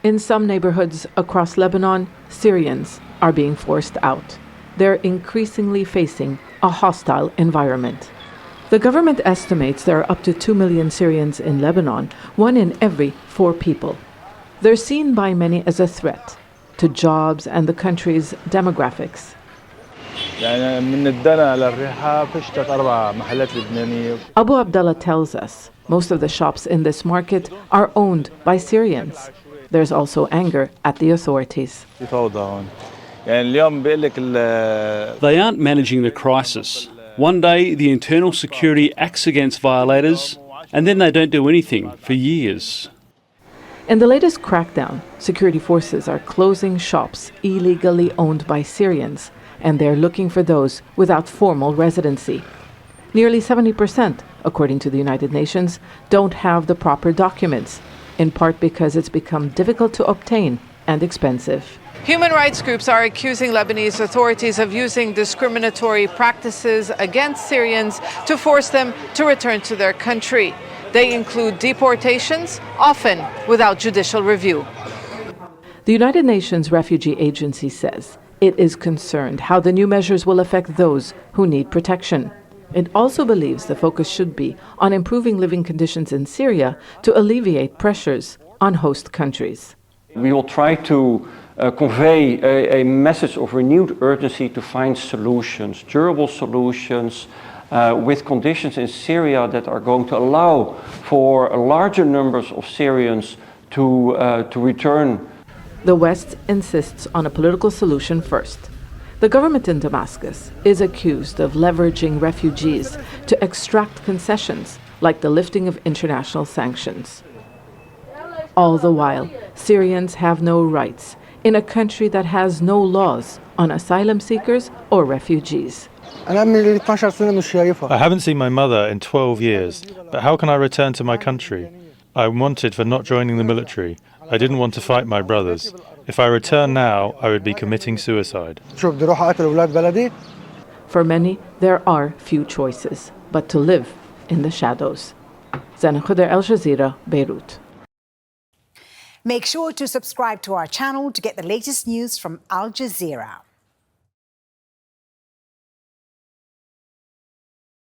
In some neighborhoods across Lebanon, Syrians are being forced out. They're increasingly facing a hostile environment. The government estimates there are up to 2 million Syrians in Lebanon, 1 in every 4 people. They're seen by many as a threat to jobs and the country's demographics. Abu Abdallah tells us most of the shops in this market are owned by Syrians. There's also anger at the authorities. They aren't managing the crisis. One day the internal security acts against violators and then they don't do anything for years. In the latest crackdown, security forces are closing shops illegally owned by Syrians, and they're looking for those without formal residency. Nearly 70%, according to the United Nations, don't have the proper documents, in part because it's become difficult to obtain and expensive. Human rights groups are accusing Lebanese authorities of using discriminatory practices against Syrians to force them to return to their country. They include deportations, often without judicial review. The United Nations Refugee Agency says it is concerned how the new measures will affect those who need protection. It also believes the focus should be on improving living conditions in Syria to alleviate pressures on host countries. We will try to convey a message of renewed urgency to find solutions, durable solutions, with conditions in Syria that are going to allow for larger numbers of Syrians to return. The West insists on a political solution first. The government in Damascus is accused of leveraging refugees to extract concessions, like the lifting of international sanctions. All the while, Syrians have no rights in a country that has no laws on asylum seekers or refugees. I haven't seen my mother in 12 years, but how can I return to my country? I'm wanted for not joining the military. I didn't want to fight my brothers. If I return now, I would be committing suicide. For many, there are few choices, but to live in the shadows. Zeina, Khodr, Jazeera, Beirut. Make sure to subscribe to our channel to get the latest news from Al Jazeera.